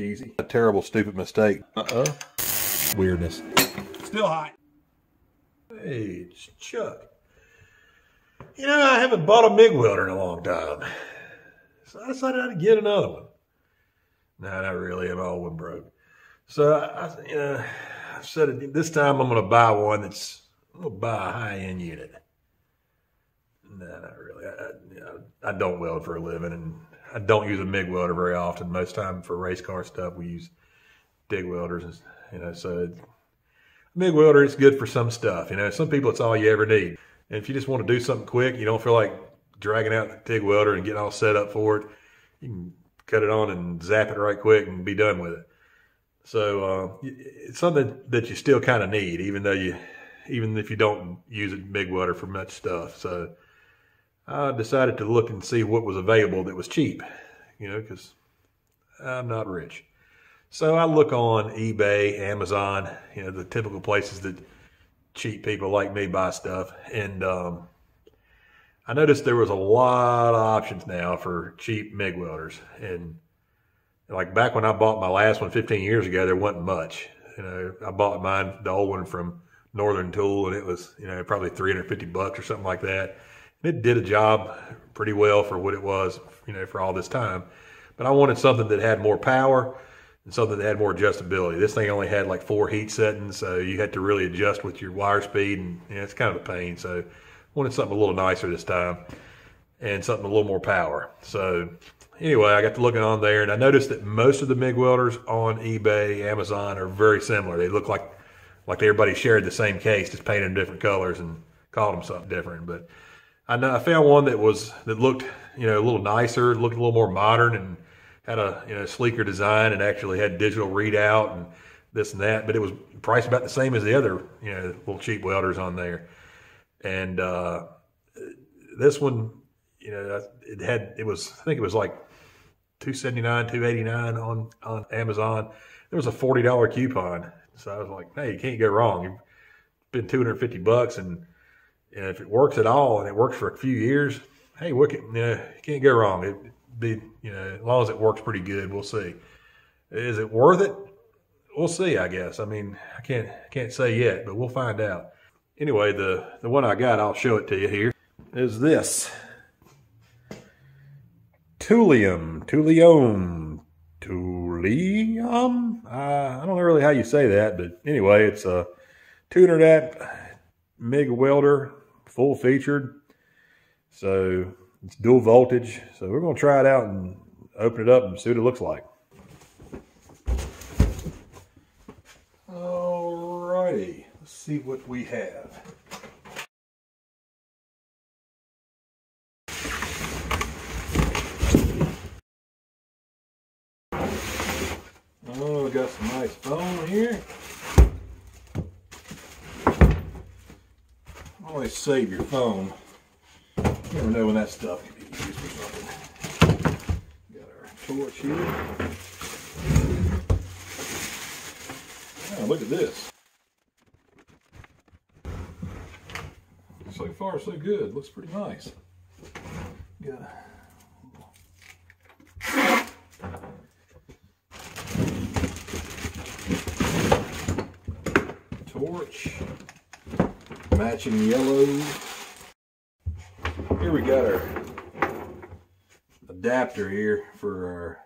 easy. A terrible, stupid mistake. Weirdness. Still hot. Hey, it's Chuck. You know, I haven't bought a Mig Welder in a long time. So I decided I'd get another one. Nah, not really. My old one broke. So I said this time I'm going to buy one I'm going to buy a high-end unit. Nah, not really. I don't weld for a living, and I don't use a MIG welder very often. Most time for race car stuff, we use dig welders. So MIG welder is good for some stuff. Some people it's all you ever need. And if you just want to do something quick, you don't feel like dragging out the TIG welder and getting all set up for it, you can cut it on and zap it right quick and be done with it. So it's something that you still kind of need, even if you don't use a MIG welder for much stuff. So I decided to look and see what was available that was cheap, because I'm not rich. So I look on eBay, Amazon, the typical places that cheap people like me buy stuff. And I noticed there was a lot of options now for cheap MIG welders. And like back when I bought my last one 15 years ago, there wasn't much. I bought mine, the old one from Northern Tool, and it was, probably $350 or something like that. And it did a job pretty well for what it was, for all this time. But I wanted something that had more power and something that had more adjustability. This thing only had like 4 heat settings, so you had to really adjust with your wire speed, and it's kind of a pain. So I wanted something a little nicer this time and something a little more power. So anyway, I got to looking on there, and I noticed that most of the MIG welders on eBay, Amazon are very similar. They look like everybody shared the same case, just painted in different colors and called them something different. But I found one that looked, a little nicer, looked a little more modern, and had a, sleeker design, and actually had digital readout and this and that. But it was priced about the same as the other, little cheap welders on there. And this one, I think it was like $279, $289 on Amazon. There was a $40 coupon, so I was like, hey, you can't go wrong. You've been $250, and if it works at all and it works for a few years, hey, you can't go wrong. It'd be, as long as it works pretty good, we'll see. Is it worth it? We'll see, I guess. I mean, I can't say yet, but we'll find out. Anyway, the one I got, I'll show it to you here, is this. Tooliom. I don't know really how you say that, but anyway, it's a 200 amp MIG welder, full featured. So it's dual voltage. So we're going to try it out and open it up and see what it looks like. Alrighty, let's see what we have. Oh, we got some nice foam here. Always save your foam. You never know when that stuff can be used for something. Got our torch here. Oh, look at this. So far, so good. Looks pretty nice. Got a torch, matching yellows. Here we got our adapter here for our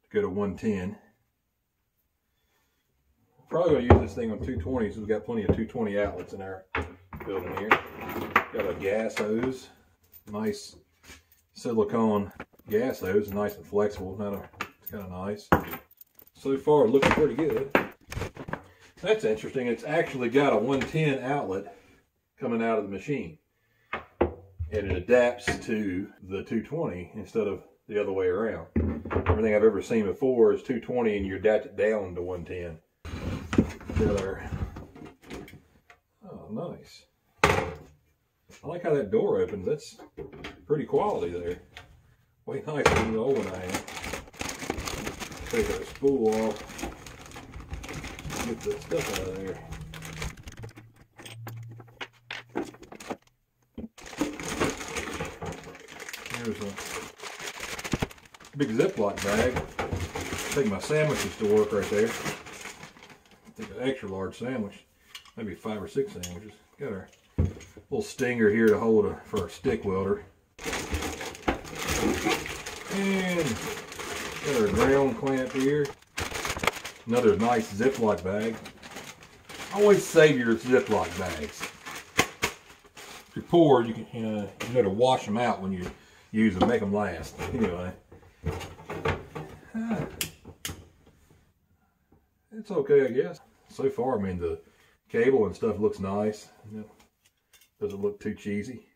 to go to 110. Probably gonna use this thing on 220, so we've got plenty of 220 outlets in our building here. Got a gas hose, nice silicone gas hose, nice and flexible. It's kind of nice. So far, it looks pretty good. That's interesting. It's actually got a 110 outlet coming out of the machine, and it adapts to the 220 instead of the other way around. Everything I've ever seen before is 220 and you adapt it down to 110. Got our, oh, nice. I like how that door opens. That's pretty quality there. Way nicer than the old one I had. Take our spool off. Get that stuff out of there. There's a big Ziploc bag. Take my sandwiches to work right there. Take an extra large sandwich, maybe 5 or 6 sandwiches. Got our little stinger here to hold for our stick welder. And got our ground clamp here. Another nice Ziploc bag. Always save your Ziploc bags. If you're poor, you better wash them out when you use them, make them last. Anyway, it's okay, I guess. So far, I mean, the cable and stuff looks nice. Doesn't look too cheesy.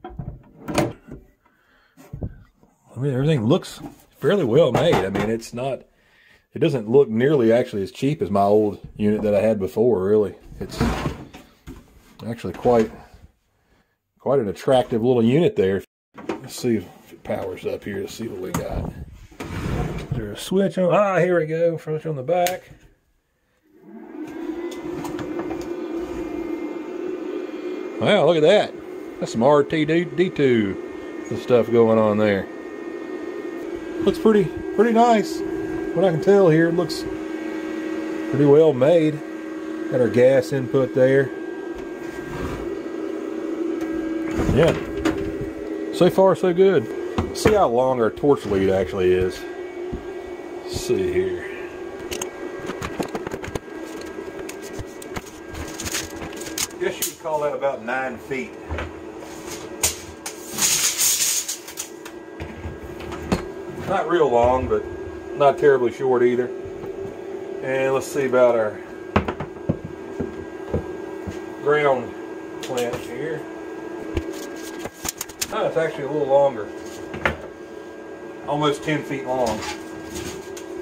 I mean, everything looks fairly well made. I mean, it doesn't look nearly actually as cheap as my old unit that I had before, really. It's actually quite an attractive little unit there. Let's see if it powers up here to see what we got. Is there a switch on? Ah, here we go. Switch on the back. Wow, look at that. That's some R2D2 stuff going on there. Looks pretty nice. What I can tell here, it looks pretty well made. Got our gas input there. Yeah. So far, so good. Let's see how long our torch lead actually is. Let's see here. I guess you would call that about 9 feet. Not real long, but not terribly short either. And let's see about our ground clamps here. Oh, it's actually a little longer. Almost 10 feet long.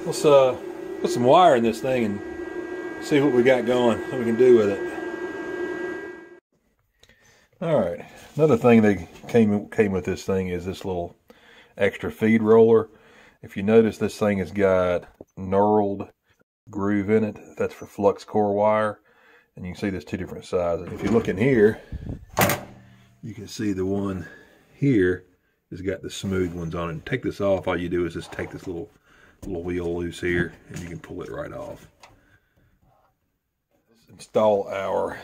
Let's put some wire in this thing and see what we got going, what we can do with it. Alright, another thing that came with this thing is this little extra feed roller. If you notice, this thing has got knurled groove in it. That's for flux core wire. And you can see there's 2 different sizes. If you look in here, you can see the one here has got the smooth ones on it. And take this off, all you do is just take this little wheel loose here and you can pull it right off. Let's install our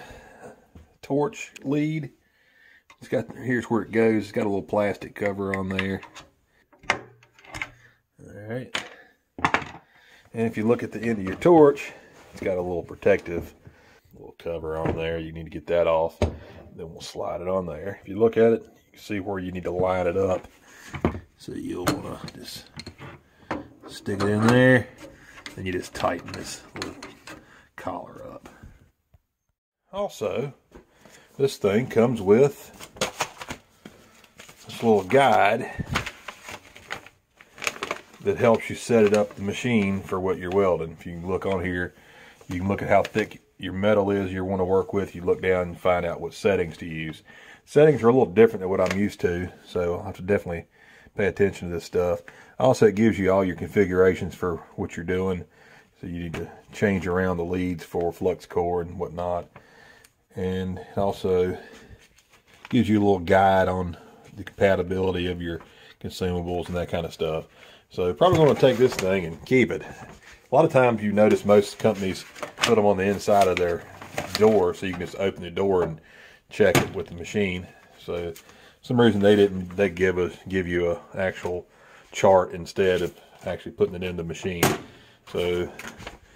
torch lead. Here's where it goes. It's got a little plastic cover on there. Alright. And if you look at the end of your torch, it's got a little protective little cover on there. You need to get that off. Then we'll slide it on there. If you look at it, you can see where you need to line it up. So you'll want to just stick it in there. Then you just tighten this little collar up. Also, this thing comes with this little guide that helps you set it up the machine for what you're welding. If you look on here, you can look at how thick your metal is you want to work with. You look down and find out what settings to use. Settings are a little different than what I'm used to, so I'll have to definitely pay attention to this stuff. Also, it gives you all your configurations for what you're doing. So you need to change around the leads for flux core and whatnot. And it also gives you a little guide on the compatibility of your consumables and that kind of stuff. So probably going to take this thing and keep it. A lot of times you notice most companies put them on the inside of their door so you can just open the door and check it with the machine. So for some reason they give you a actual chart instead of actually putting it in the machine. So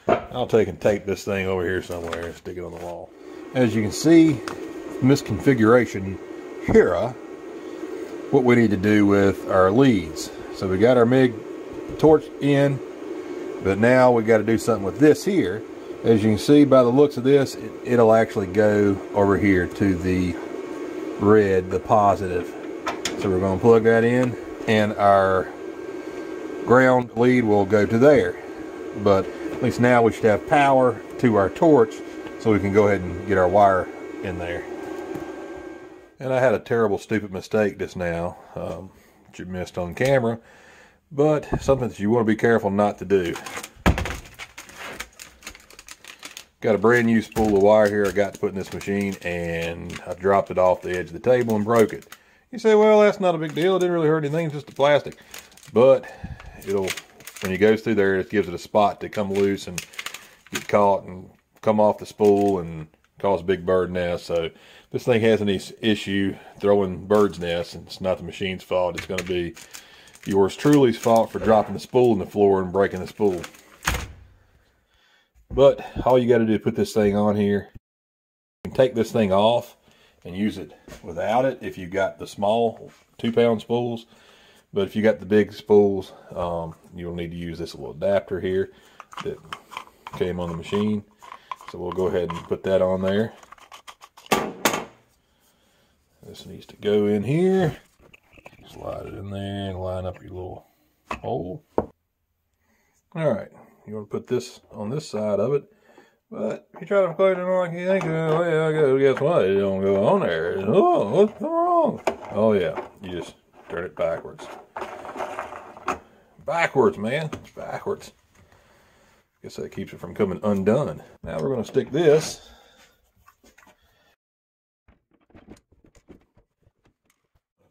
I'll take and tape this thing over here somewhere and stick it on the wall. As you can see from this configuration here, what we need to do with our leads. So we got our MIG torch in, but now we got to do something with this here. As you can see by the looks of this, it'll actually go over here to the red, the positive. So we're going to plug that in, and our ground lead will go to there. But at least now we should have power to our torch, so we can go ahead and get our wire in there. And I had a terrible, stupid mistake just now, which you missed on camera, but something that you want to be careful not to do. Got a brand new spool of wire here I got to put in this machine, and I dropped it off the edge of the table and broke it. You say, well, that's not a big deal. It didn't really hurt anything. It's just the plastic. but it'll, when it goes through there, it gives it a spot to come loose and get caught and come off the spool and cause a big bird nest. So if this thing has any issue throwing bird's nests, and it's not the machine's fault, it's going to be yours truly's fault for dropping the spool in the floor and breaking the spool. But all you got to do is put this thing on here. You can take this thing off and use it without it if you've got the small 2-pound spools. But if you got the big spools, you'll need to use this little adapter here that came on the machine. So we'll go ahead and put that on there. This needs to go in here. Slide it in there and line up your little hole. Alright, you want to put this on this side of it. But if you try to clean it like you think, oh yeah, guess what? It don't go on there. Oh, what's wrong? Oh yeah, you just turn it backwards. Backwards, man. It's backwards. Guess that keeps it from coming undone. Now we're going to stick this.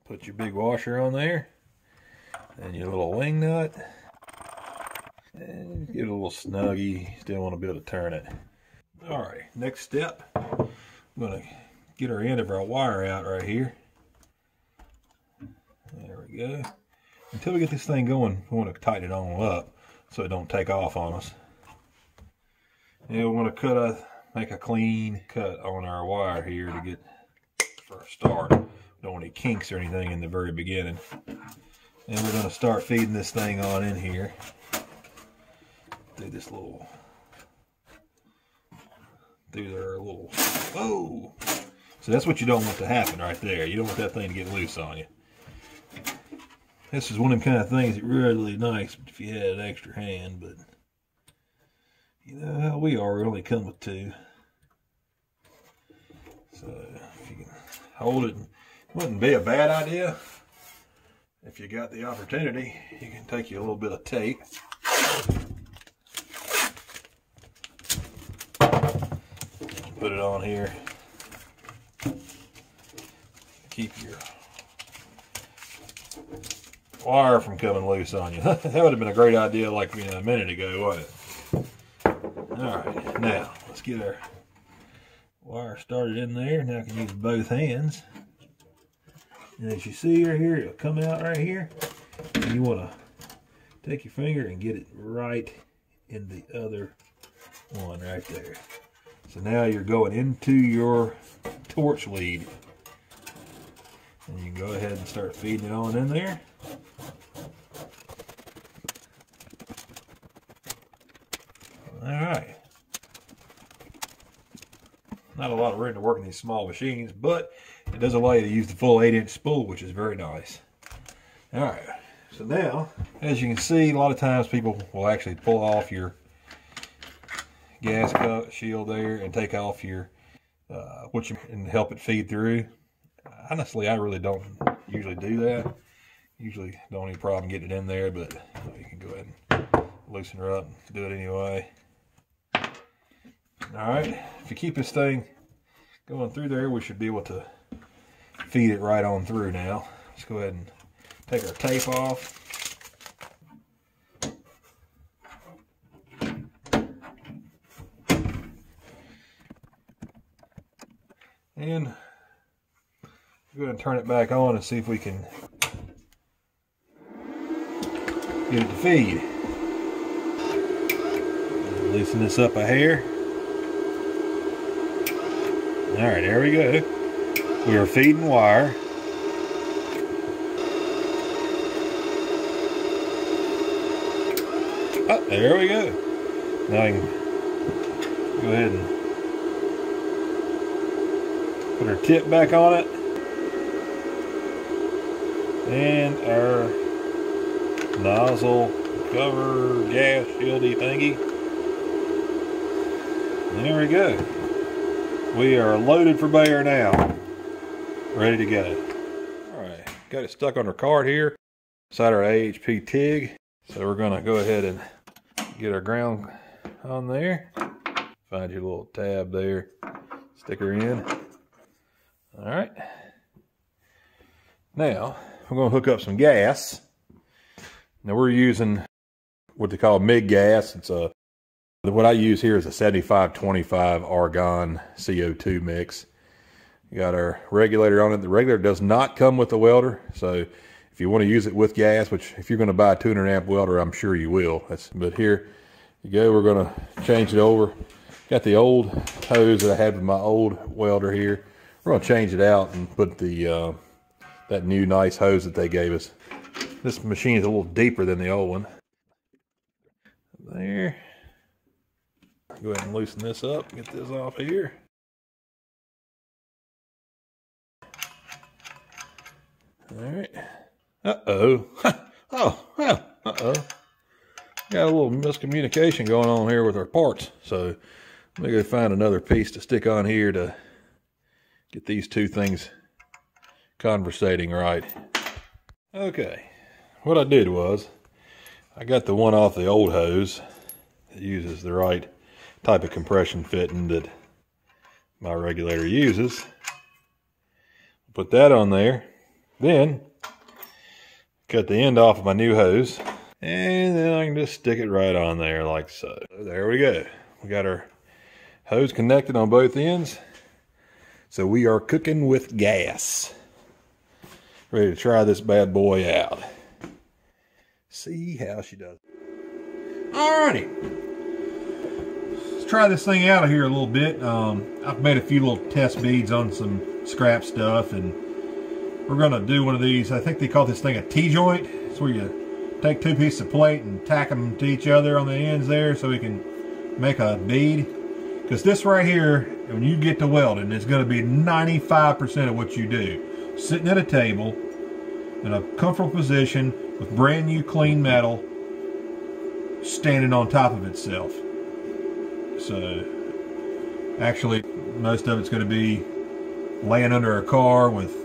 Put your big washer on there. And your little wing nut. And get a little snuggy. Still want to be able to turn it. Alright, next step. I'm going to get our end of our wire out right here. There we go. Until we get this thing going, we want to tighten it on up so it don't take off on us. And we want to make a clean cut on our wire here to get for a start. Don't want any kinks or anything in the very beginning. And we're going to start feeding this thing on in here. Through this little, whoa! So that's what you don't want to happen right there. You don't want that thing to get loose on you. This is one of them kind of things that really nice if you had an extra hand, but you know how we are, we only come with 2. So if you can hold it, it wouldn't be a bad idea. If you got the opportunity, you can take you a little bit of tape. Put it on here. Keep your wire from coming loose on you. That would have been a great idea like a minute ago, wasn't it? Alright, now let's get our wire started in there. Now I can use both hands. And as you see right here, it'll come out right here. And you want to take your finger and get it right in the other one right there. So now you're going into your torch lead. And you can go ahead and start feeding it on in there. Alright. Not a lot of room to work in these small machines, but it does allow you to use the full 8-inch spool, which is very nice. Alright, so now, as you can see, a lot of times people will actually pull off your gas shield there and take off your and help it feed through. Honestly, I really don't usually do that. Usually don't have any problem getting it in there, but you can go ahead and loosen her up and do it anyway. Alright, if you keep this thing going through there, we should be able to feed it right on through now. Let's go ahead and take our tape off. And go ahead and turn it back on and see if we can get it to feed. Loosen this up a hair. Alright, there we go. We are feeding wire. Oh, there we go. Now I can go ahead and put our tip back on it. And our nozzle cover gas shieldy thingy. There we go. We are loaded for bear now. Ready to go. Alright, got it stuck on our cart here. Inside our AHP TIG. So we're going to go ahead and get our ground on there. Find your little tab there. Stick her in. Alright. Now, we're going to hook up some gas Now we're using what they call Mig gas. It's what I use here is a 75-25 argon CO2 mix. You got our regulator on it. The regulator does not come with the welder, so if you want to use it with gas, which if you're going to buy a 200 amp welder, I'm sure you will. But here you go. We're going to change it over. Got the old hose that I had with my old welder here. We're going to change it out and put the that new nice hose that they gave us. This machine is a little deeper than the old one. There. Go ahead and loosen this up. Get this off here. All right. Uh-oh. Oh, well, uh-oh. Got a little miscommunication going on here with our parts. So let me go find another piece to stick on here to get these two things conversating right. Okay. What I did was I got the one off the old hose that uses the right type of compression fitting that my regulator uses. Put that on there. Then cut the end off of my new hose, and then I can just stick it right on there like so. There we go. We got our hose connected on both ends. So we are cooking with gas. Ready to try this bad boy out. See how she does. Alrighty. Let's try this thing out of here a little bit. I've made a few little test beads on some scrap stuff, and we're going to do one of these. I think they call this thing a T-joint. It's where you take two pieces of plate and tack them to each other on the ends there so we can make a bead. Because this right here, when you get to welding, it's going to be 95% of what you do. Sitting at a table in a comfortable position with brand new clean metal standing on top of itself. So actually most of it's going to be laying under a car with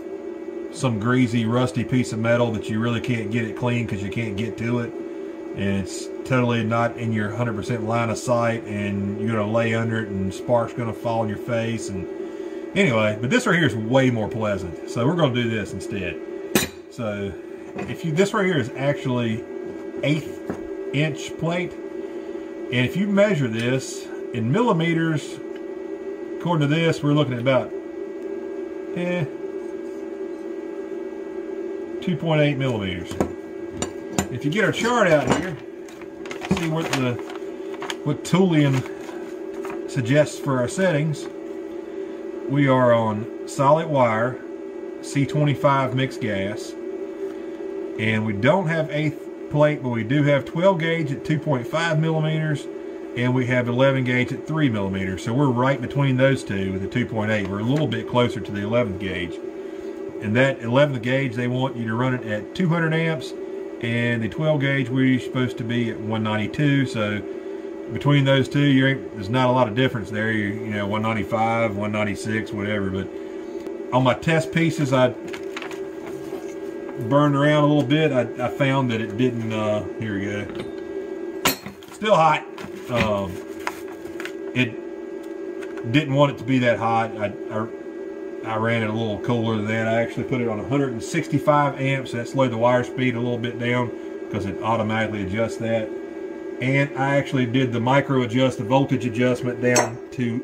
some greasy rusty piece of metal that you really can't get it clean because you can't get to it, and it's totally not in your 100% line of sight, and you're going to lay under it and sparks going to fall in your face. And anyway, but this right here is way more pleasant, so we're going to do this instead. So this right here is actually 1/8 inch plate, and if you measure this in millimeters, according to this, we're looking at about 2.8 millimeters. If you get our chart out here, see what Tooliom suggests for our settings. We are on solid wire, C25 mixed gas, and we don't have 1/8 plate, but we do have 12 gauge at 2.5 millimeters, and we have 11 gauge at 3 millimeters. So we're right between those two with the 2.8. We're a little bit closer to the 11th gauge. And that 11th gauge, they want you to run it at 200 amps, and the 12 gauge, we're supposed to be at 192. So between those two, there's not a lot of difference there. You know, 195, 196, whatever. But on my test pieces, I burned around a little bit. I found that it didn't. Here we go. Still hot. It didn't want it to be that hot. I ran it a little cooler than that. I actually put it on 165 amps. That slowed the wire speed a little bit down because it automatically adjusts that. And I actually did the micro adjust, the voltage adjustment down to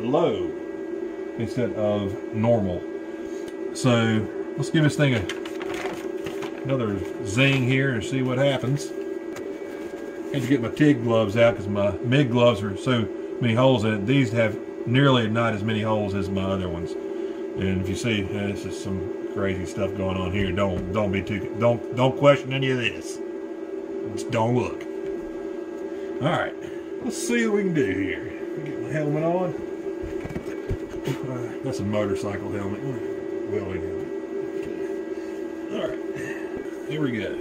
low instead of normal. So let's give this thing another zing here and see what happens. I had to get my TIG gloves out because my MIG gloves are so many holes in it. These have nearly not as many holes as my other ones. And if you see, this is some crazy stuff going on here. Don't question any of this. Just don't look. All right, let's see what we can do here. Get my helmet on. That's a motorcycle helmet. Welding helmet. Okay. All right, here we go.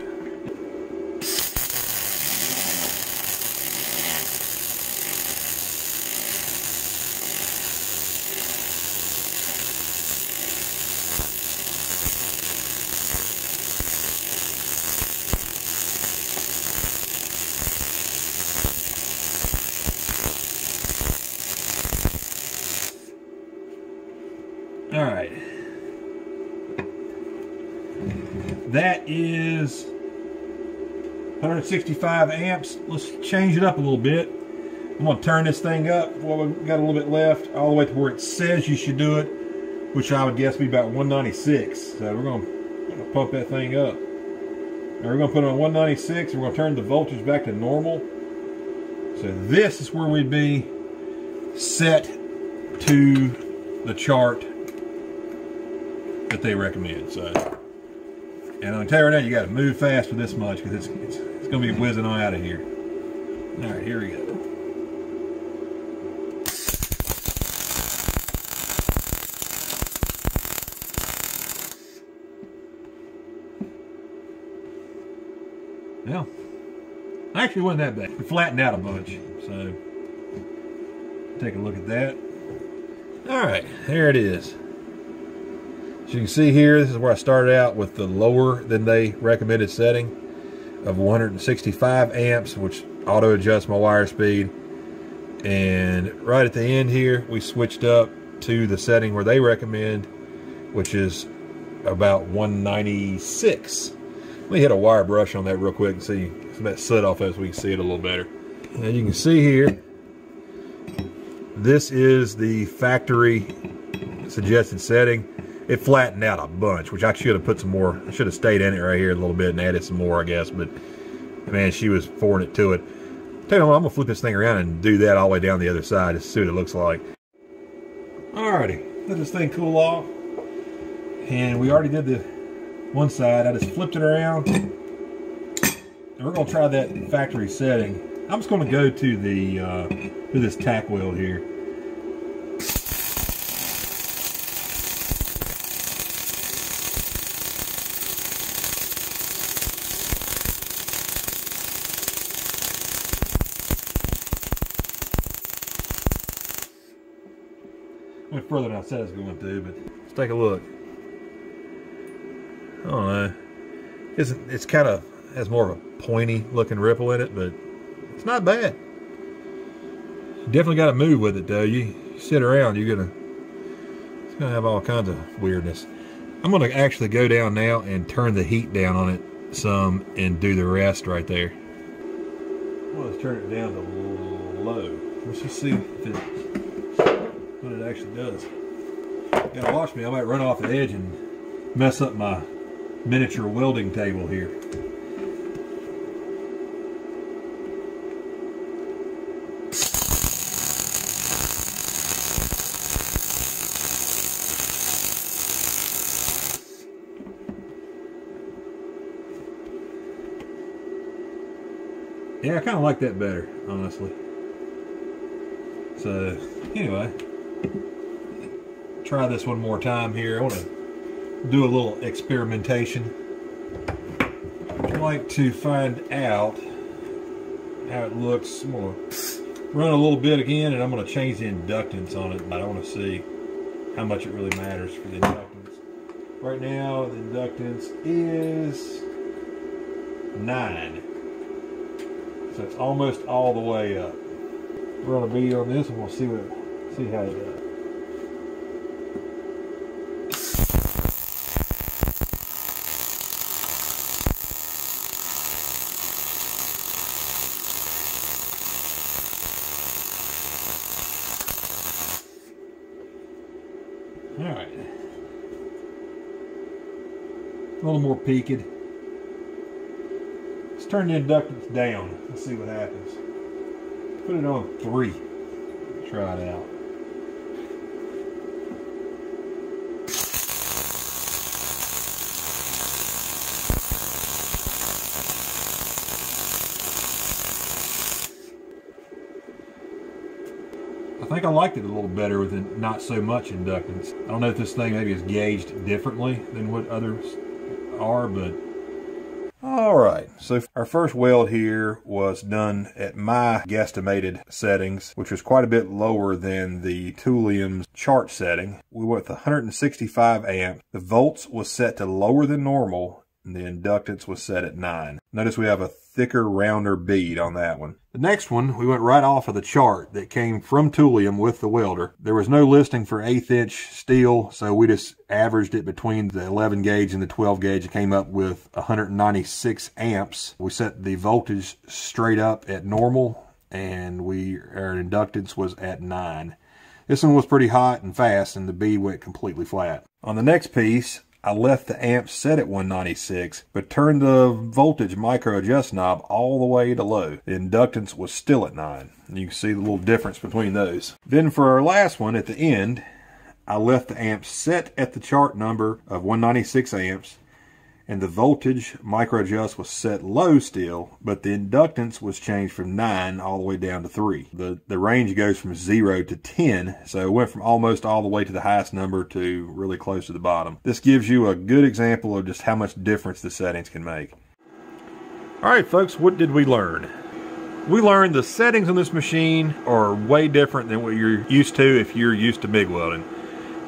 All right, that is 165 amps. Let's change it up a little bit. I'm going to turn this thing up while we've got a little bit left, all the way to where it says you should do it, which I would guess be about 196. So we're going to pump that thing up. Now we're going to put it on 196, and we're going to turn the voltage back to normal. So this is where we'd be set to the chart that they recommend. So, and I'll tell you right now, you got to move fast with this much, because it's going to be whizzing on out of here. All right, here we go. Well, actually wasn't that bad. It flattened out a bunch, so take a look at that. All right, there it is. As you can see here, this is where I started out with the lower than they recommended setting of 165 amps, which auto adjusts my wire speed. And right at the end here, we switched up to the setting where they recommend, which is about 196. Let me hit a wire brush on that real quick and see some of that soot off of it so we can see it a little better. And you can see here, this is the factory suggested setting. It flattened out a bunch, which I should have put some more. I should have stayed in it right here a little bit and added some more, I guess. But man, she was pouring it to it. Tell you what, I'm gonna flip this thing around and do that all the way down the other side to see what it looks like. Alrighty, let this thing cool off. And we already did the one side. I just flipped it around, and we're gonna try that factory setting. I'm just gonna go to the to this tack wheel here. Went further than I said I was going to, but let's take a look. I don't know. It's kind of has more of a pointy looking ripple in it, but it's not bad. You definitely got to move with it though. You sit around, it's gonna have all kinds of weirdness. I'm gonna actually go down now and turn the heat down on it some and do the rest right there. Well, let's turn it down to low. Let's just see what it actually does. Gotta watch me, I might run off the edge and mess up my miniature welding table here. Yeah, I kind of like that better, honestly. So, anyway, try this one more time here. I want to do a little experimentation. I'd like to find out how it looks. I'm going to run a little bit again, and I'm going to change the inductance on it, but I want to see how much it really matters for the inductance. Right now, the inductance is 9. So it's almost all the way up. We're on a bead on this, and we'll see how it does. All right. A little more peaked. Let's turn the inductance down. Let's see what happens. Put it on 3. Try it out. I think I liked it a little better with not so much inductance. I don't know if this thing maybe is gauged differently than what others are, but alright, so our first weld here was done at my guesstimated settings, which was quite a bit lower than the Tooliom's chart setting. We went with 165 amps. The volts was set to lower than normal, and the inductance was set at 9. Notice we have a thicker, rounder bead on that one. The next one, we went right off of the chart that came from Tooliom with the welder. There was no listing for 1/8 inch steel, so we just averaged it between the 11 gauge and the 12 gauge and came up with 196 amps. We set the voltage straight up at normal, and our inductance was at 9. This one was pretty hot and fast, and the bead went completely flat. On the next piece, I left the amp set at 196, but turned the voltage micro adjust knob all the way to low. The inductance was still at 9. And you can see the little difference between those. Then for our last one at the end, I left the amp set at the chart number of 196 amps, and the voltage micro adjust was set low still, but the inductance was changed from 9 all the way down to 3. The range goes from 0 to 10, so it went from almost all the way to the highest number to really close to the bottom. This gives you a good example of just how much difference the settings can make. All right, folks, what did we learn? We learned the settings on this machine are way different than what you're used to if you're used to MIG welding.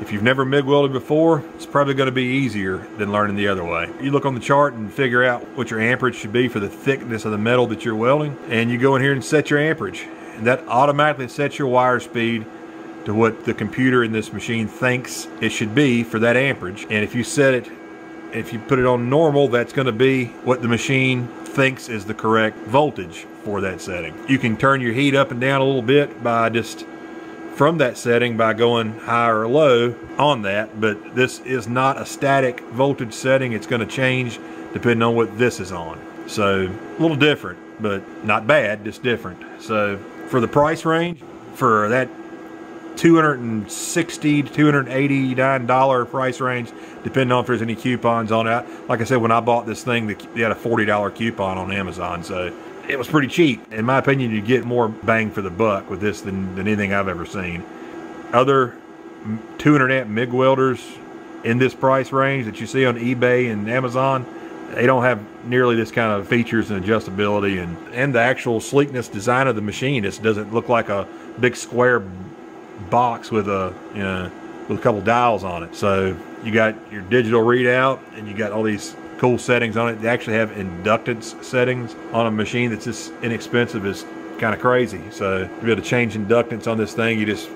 If you've never MIG welded before, it's probably going to be easier than learning the other way. You look on the chart and figure out what your amperage should be for the thickness of the metal that you're welding, and you go in here and set your amperage. And that automatically sets your wire speed to what the computer in this machine thinks it should be for that amperage. And if you set it, if you put it on normal, that's going to be what the machine thinks is the correct voltage for that setting. You can turn your heat up and down a little bit by just from that setting by going high or low on that, but this is not a static voltage setting. It's going to change depending on what this is on. So a little different, but not bad, just different. So for the price range, for that $260 to $289 price range, depending on if there's any coupons on it. Like I said, when I bought this thing, they had a $40 coupon on Amazon, so it was pretty cheap. In my opinion, you get more bang for the buck with this than anything I've ever seen. Other 200 amp MIG welders in this price range that you see on eBay and Amazon, they don't have nearly this kind of features and adjustability and the actual sleekness design of the machine. It doesn't look like a big square box with a couple dials on it. So you got your digital readout and you got all these cool settings on it. They actually have inductance settings on a machine that's this inexpensive is kind of crazy. So to be able to change inductance on this thing, you just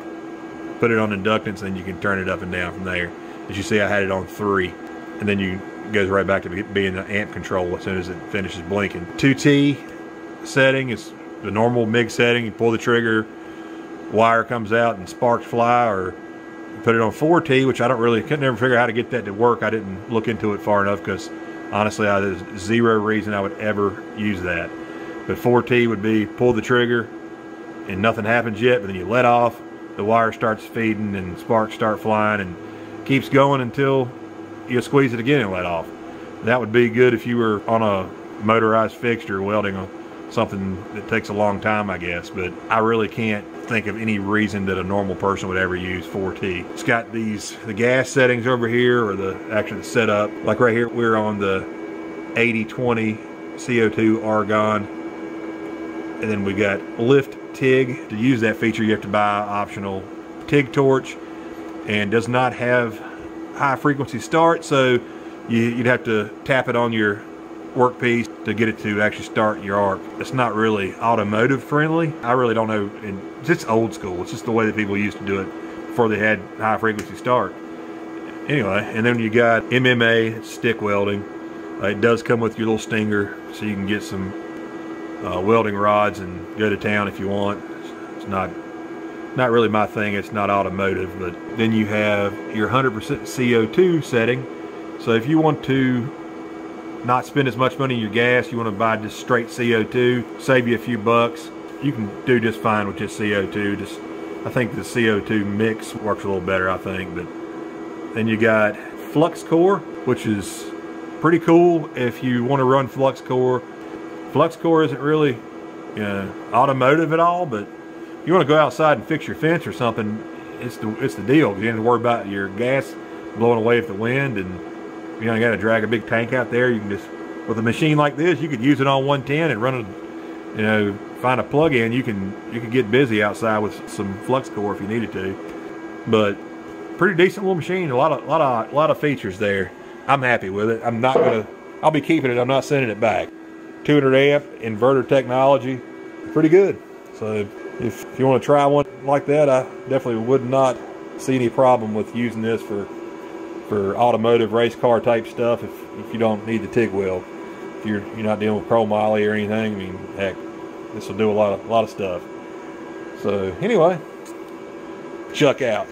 put it on inductance and you can turn it up and down from there. As you see, I had it on 3, and then it goes right back to being the amp control as soon as it finishes blinking. 2T setting is the normal MIG setting. You pull the trigger, wire comes out and sparks fly, or put it on 4T, which I couldn't never figure out how to get that to work. I didn't look into it far enough because honestly, there's zero reason I would ever use that. But 4T would be pull the trigger and nothing happens yet, but then you let off, the wire starts feeding and sparks start flying and keeps going until you squeeze it again and let off. That would be good if you were on a motorized fixture welding something that takes a long time, I guess, but I really can't think of any reason that a normal person would ever use 4T. It's got the gas settings over here, or the setup. Like right here, we're on the 80/20 CO2 argon, and then we got lift TIG. To use that feature, you have to buy an optional TIG torch, and does not have high frequency start, so you'd have to tap it on your workpiece to get it to actually start your arc. It's not really automotive friendly. I really don't know. It's just old school. It's just the way that people used to do it before they had high frequency start. Anyway, and then you got MMA stick welding. It does come with your little stinger, so you can get some welding rods and go to town if you want. It's not really my thing. It's not automotive. But then you have your 100% CO2 setting. So if you want to not spend as much money on your gas, you want to buy just straight CO2, save you a few bucks, you can do just fine with just CO2. I think the CO2 mix works a little better, I think. But then you got Flux core, which is pretty cool if you want to run Flux core. Flux core isn't really automotive at all, but you want to go outside and fix your fence or something, it's the deal. You don't have to worry about your gas blowing away with the wind, and you don't got to drag a big tank out there. You can just, with a machine like this, you could use it on 110 and run find a plug-in. You could get busy outside with some flux core if you needed to. But pretty decent little machine. A lot of features there. I'm happy with it. I'm not gonna I'll be keeping it. I'm not sending it back. 200 amp inverter technology, pretty good. So if you want to try one like that, I definitely would not see any problem with using this for automotive race car type stuff. If you don't need the TIG weld, if you're not dealing with chromoly or anything, I mean, heck, this will do a lot of stuff. So anyway, Chuck out.